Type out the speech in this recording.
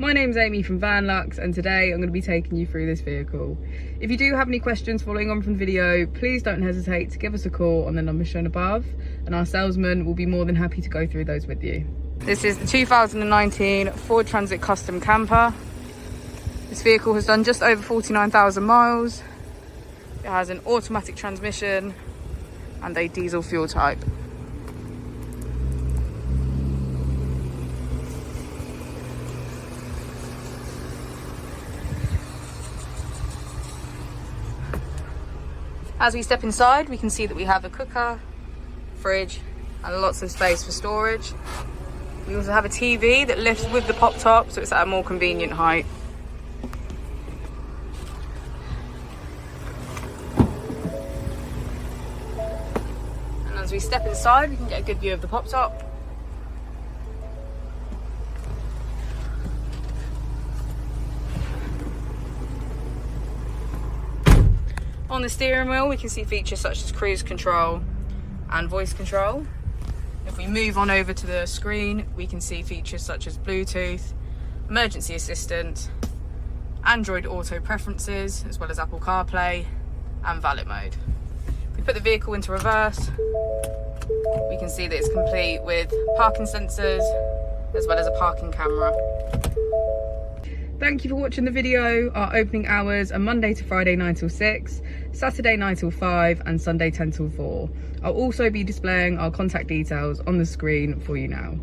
My name's Amy from Vanlux, and today I'm going to be taking you through this vehicle. If you do have any questions following on from the video, please don't hesitate to give us a call on the number shown above, and our salesman will be more than happy to go through those with you. This is the 2019 Ford Transit Custom Camper. This vehicle has done just over 49,000 miles. It has an automatic transmission and a diesel fuel type. As we step inside, we can see that we have a cooker, fridge, and lots of space for storage. We also have a TV that lifts with the pop top, so it's at a more convenient height. And as we step inside, we can get a good view of the pop top. On the steering wheel, we can see features such as cruise control and voice control. If we move on over to the screen, we can see features such as Bluetooth, emergency assistant, Android Auto preferences, as well as Apple CarPlay and valet mode. If we put the vehicle into reverse, we can see that it's complete with parking sensors, as well as a parking camera. Thank you for watching the video. Our opening hours are Monday to Friday 9 till 6, Saturday 9 till 5 and Sunday 10 till 4. I'll also be displaying our contact details on the screen for you now.